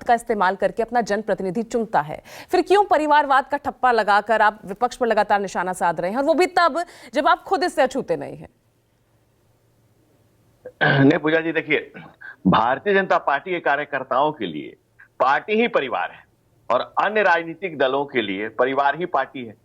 का इस्तेमाल करके अपना जनप्रतिनिधि चुनता है। फिर क्यों परिवारवाद का ठप्पा लगाकर आप विपक्ष पर लगातार निशाना साध रहे हैं, और वो भी तब जब आप खुद इससे अछूते नहीं हैं? नहीं पूजा जी, देखिए, भारतीय जनता पार्टी के कार्यकर्ताओं के लिए पार्टी ही परिवार है और अन्य राजनीतिक दलों के लिए परिवार ही पार्टी है।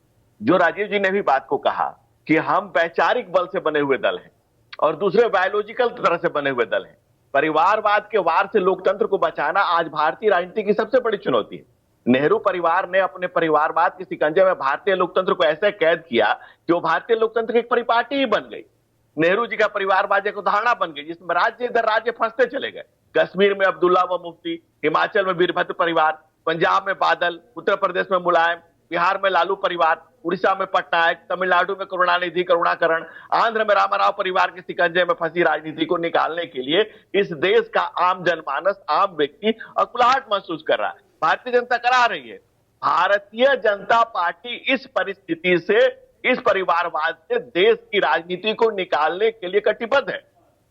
जो राजीव जी ने भी बात को कहा कि हम वैचारिक बल से बने हुए दल हैं और दूसरे बायोलॉजिकल तरह से बने हुए दल हैं। परिवारवाद के वार से लोकतंत्र को बचाना आज भारतीय राजनीति की सबसे बड़ी चुनौती है। नेहरू परिवार ने अपने परिवारवाद के शिकंजे में भारतीय लोकतंत्र को ऐसे कैद किया कि वो भारतीय लोकतंत्र की एक परिपाटी ही बन गई। नेहरू जी का परिवारवाद एक उदाहरण बन गई जिसमें राज्य इधर राज्य फंसते चले गए। कश्मीर में अब्दुल्ला व मुफ्ती, हिमाचल में वीरभद्र परिवार, पंजाब में बादल, उत्तर प्रदेश में मुलायम, बिहार में लालू परिवार, उड़ीसा में पटनायक, तमिलनाडु में करुणानिधि करुणाकरण, आंध्र में रामाराव परिवार के शिकंजे में फंसी राजनीति को निकालने के लिए इस देश का आम जनमानस, आम व्यक्ति अकुलाहट महसूस कर रहा है। भारतीय जनता करा रही है। भारतीय जनता पार्टी इस परिस्थिति से, इस परिवारवाद से देश की राजनीति को निकालने के लिए कटिबद्ध है।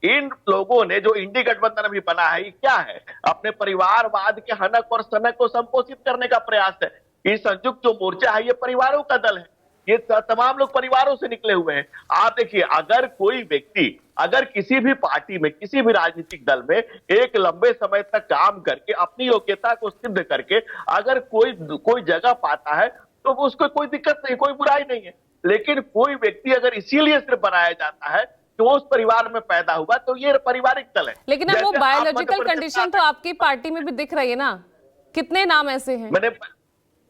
इन लोगों ने जो इंडी गठबंधन अभी बना है, ये क्या है? अपने परिवारवाद के हनक और सनक को संपोषित करने का प्रयास है। ये संयुक्त जो मोर्चा है, ये परिवारों का दल है। ये तमाम लोग परिवारों से निकले हुए हैं। आप देखिए, अगर कोई व्यक्ति अगर किसी भी पार्टी में, किसी भी राजनीतिक दल में एक लंबे समय तक काम करके अपनी योग्यता को सिद्ध करके अगर कोई जगह पाता है तो उसको कोई दिक्कत नहीं, कोई बुराई नहीं है। लेकिन कोई व्यक्ति अगर इसीलिए सिर्फ बनाया जाता है कि वो उस परिवार में पैदा हुआ, तो ये पारिवारिक दल है। लेकिन अब वो बायोलॉजिकल कंडीशन तो आपकी पार्टी में भी दिख रही है ना, कितने नाम ऐसे हैं?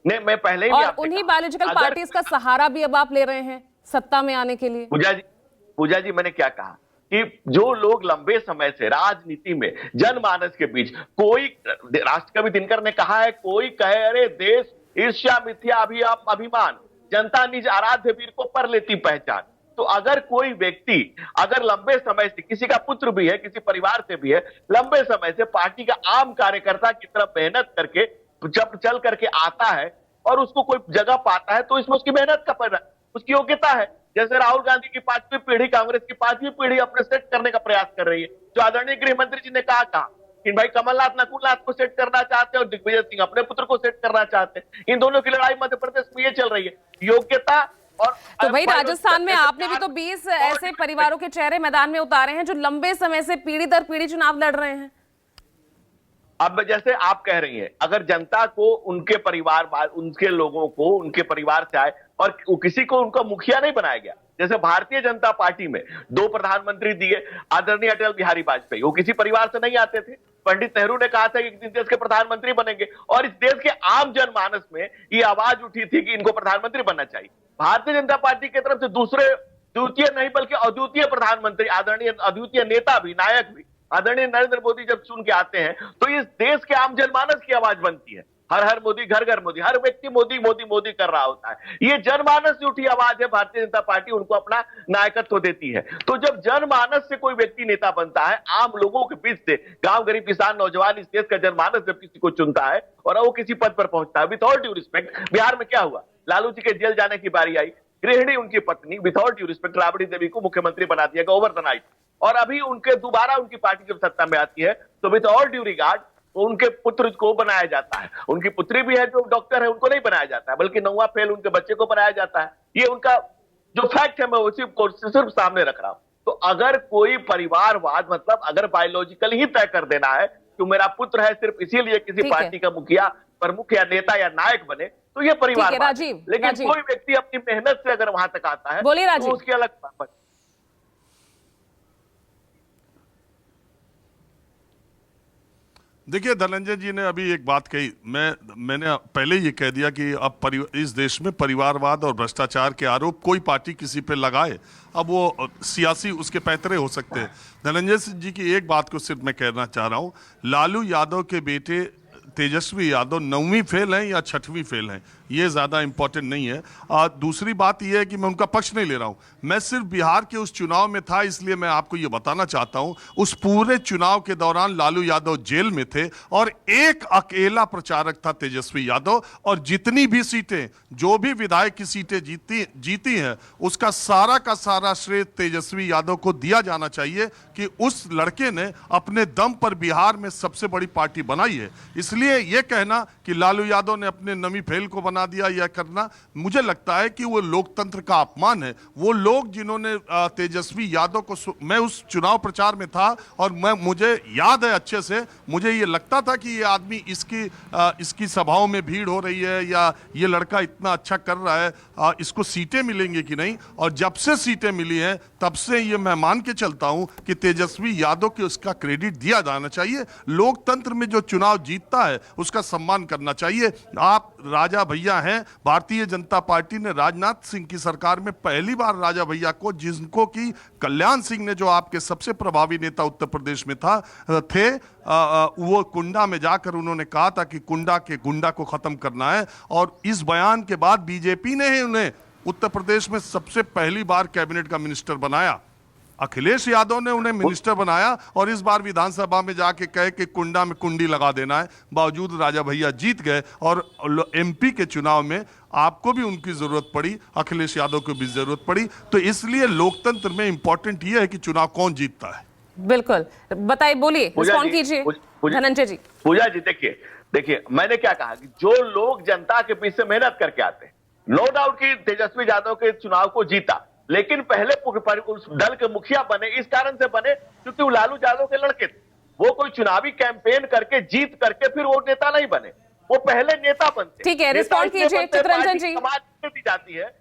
मैं पहले ही और उन्हीं बायोलॉजिकल पार्टीज का सहारा भी अब आप ले रहे हैं सत्ता में आने के लिए। पूजा जी, मैंने क्या कहा कि जो लोग लंबे समय से राजनीति में जनमानस के बीच, कोई राष्ट्रकवि दिनकर ने कहा है, कोई कहे अरे देश ईर्ष्या मिथ्या अभिमान, जनता निज आराध्य वीर को पर लेती पहचान। तो अगर कोई व्यक्ति अगर लंबे समय से, किसी का पुत्र भी है, किसी परिवार से भी है, लंबे समय से पार्टी का आम कार्यकर्ता की तरफ मेहनत करके जब चल करके आता है और उसको कोई जगह पाता है, तो इसमें उसकी मेहनत का उसकी योग्यता है। जैसे राहुल गांधी की 5वीं पीढ़ी, कांग्रेस की 5वीं पीढ़ी अपने सेट करने का प्रयास कर रही है। जो आदरणीय गृह मंत्री जी ने कहा कि भाई कमलनाथ नकुलनाथ को सेट करना चाहते हैं और दिग्विजय सिंह अपने पुत्र को सेट करना चाहते हैं। इन दोनों की लड़ाई मध्य प्रदेश में ये चल रही है, योग्यता। और तो भाई राजस्थान में आपने भी तो 20 ऐसे परिवारों के चेहरे मैदान में उतारे हैं जो लंबे समय से पीढ़ी दर पीढ़ी चुनाव लड़ रहे हैं। अब जैसे आप कह रही हैं, अगर जनता को उनके परिवार, उनके लोगों को उनके परिवार से आए और किसी को उनका मुखिया नहीं बनाया गया, जैसे भारतीय जनता पार्टी में 2 प्रधानमंत्री दिए आदरणीय अटल बिहारी वाजपेयी, वो किसी परिवार से नहीं आते थे। पंडित नेहरू ने कहा था कि एक दिन देश के प्रधानमंत्री बनेंगे और इस देश के आम जनमानस में ये आवाज उठी थी कि इनको प्रधानमंत्री बनना चाहिए। भारतीय जनता पार्टी की तरफ से द्वितीय नहीं बल्कि अद्वितीय प्रधानमंत्री, आदरणीय अद्वितीय नेता भी, नायक भी आदरणीय नरेंद्र मोदी जब चुन के आते हैं तो इस देश के आम जनमानस की आवाज बनती है। हर हर मोदी, घर घर मोदी, हर व्यक्ति मोदी मोदी मोदी कर रहा होता है। ये जनमानस से उठी आवाज है। भारतीय जनता पार्टी उनको अपना नायकत्व देती है। तो जब जनमानस से कोई व्यक्ति नेता बनता है, आम लोगों के बीच से, गांव गरीब किसान नौजवान, इस देश का जनमानस जब किसी को चुनता है और वो किसी पद पर पहुंचता है, विदाउट ड्यू रिस्पेक्ट, बिहार में क्या हुआ, लालू जी के जेल जाने की बारी आई, गृहिणी उनकी पत्नी without due respect Rabri Devi को मुख्यमंत्री बना दिया गया ओवर द नाइट। और अभी उनके दोबारा उनकी पार्टी जब सत्ता में आती है तो विद ऑल ड्यू रिगार्ड उनके पुत्र को बनाया जाता है। उनकी पुत्री भी है जो डॉक्टर है, उनको नहीं बनाया जाता है, बल्कि 9वां फेल उनके बच्चे को बनाया जाता है। ये उनका जो फैक्ट है, मैं उसी को सिर्फ सामने रख रहा हूं। तो अगर कोई परिवारवाद, मतलब अगर बायोलॉजिकल ही तय कर देना है कि मेरा पुत्र है सिर्फ इसीलिए किसी पार्टी का मुखिया, प्रमुख या नेता या नायक बने, तो ये परिवारवाद। लेकिन कोई व्यक्ति अपनी मेहनत से अगर वहां तक आता है तो उसकी अलग बात। देखिए, धनंजय जी ने अभी एक बात कही, मैंने पहले ये कह दिया कि अब इस देश में परिवारवाद और भ्रष्टाचार के आरोप कोई पार्टी किसी पे लगाए, अब वो सियासी उसके पैतरे हो सकते हैं। धनंजय जी की एक बात को सिर्फ मैं कहना चाह रहा हूँ, लालू यादव के बेटे तेजस्वी यादव 9वीं फेल हैं या 6वीं फेल हैं, ये ज़्यादा इंपॉर्टेंट नहीं है। दूसरी बात यह है कि मैं उनका पक्ष नहीं ले रहा हूँ, मैं सिर्फ बिहार के उस चुनाव में था, इसलिए मैं आपको ये बताना चाहता हूँ, उस पूरे चुनाव के दौरान लालू यादव जेल में थे और एक अकेला प्रचारक था तेजस्वी यादव, और जितनी भी सीटें, जो भी विधायक की सीटें जीती हैं, उसका सारा का सारा श्रेय तेजस्वी यादव को दिया जाना चाहिए कि उस लड़के ने अपने दम पर बिहार में सबसे बड़ी पार्टी बनाई है। इसलिए इसलिए ये कहना कि लालू यादव ने अपने नमी फेल को बना दिया या करना, मुझे लगता है कि वो लोकतंत्र का अपमान है। वो लोग जिन्होंने तेजस्वी यादव को, मैं उस चुनाव प्रचार में था और मुझे याद है अच्छे से, मुझे ये लगता था कि ये आदमी इसकी सभाओं में भीड़ हो रही है या ये लड़का इतना अच्छा कर रहा है, इसको सीटें मिलेंगी कि नहीं। और जब से सीटें मिली हैं तब से ये मैं मान के चलता हूं कि तेजस्वी यादव को उसका क्रेडिट दिया जाना चाहिए। लोकतंत्र में जो चुनाव जीतता है उसका सम्मान करना चाहिए। आप राजा भैया हैं, भारतीय जनता पार्टी ने राजनाथ सिंह की सरकार में पहली बार राजा भैया को, जिनको कि कल्याण सिंह ने, जो आपके सबसे प्रभावी नेता उत्तर प्रदेश में थे, वो कुंडा में जाकर उन्होंने कहा था कि कुंडा के गुंडा को खत्म करना है। और इस बयान के बाद बीजेपी ने ही उन्हें उत्तर प्रदेश में सबसे पहली बार कैबिनेट का मिनिस्टर बनाया। अखिलेश यादव ने उन्हें मिनिस्टर बनाया और इस बार विधानसभा में जाके कहे कि कुंडा में कुंडी लगा देना है। बावजूद राजा भैया जीत गए और एमपी के चुनाव में आपको भी उनकी जरूरत पड़ी, अखिलेश यादव को भी जरूरत पड़ी। तो इसलिए लोकतंत्र में इंपॉर्टेंट यह है कि चुनाव कौन जीतता है। बिल्कुल, बताइए, बोलिए, रिस्पॉन्ड कीजिए धनंजय जी। पूजा जी, देखिए मैंने क्या कहा कि जो लोग जनता के पीछे मेहनत करके आते हैं, नो डाउट कि तेजस्वी यादव के चुनाव को जीता, लेकिन पहले उस दल के मुखिया बने इस कारण से बने क्योंकि वो लालू यादव के लड़के थे। वो कोई चुनावी कैंपेन करके जीत करके फिर वो नेता नहीं बने, वो पहले नेता बनते। ठीक है, रिस्पॉन्ड कीजिए चित्ररंजन जी। समाज दी जाती है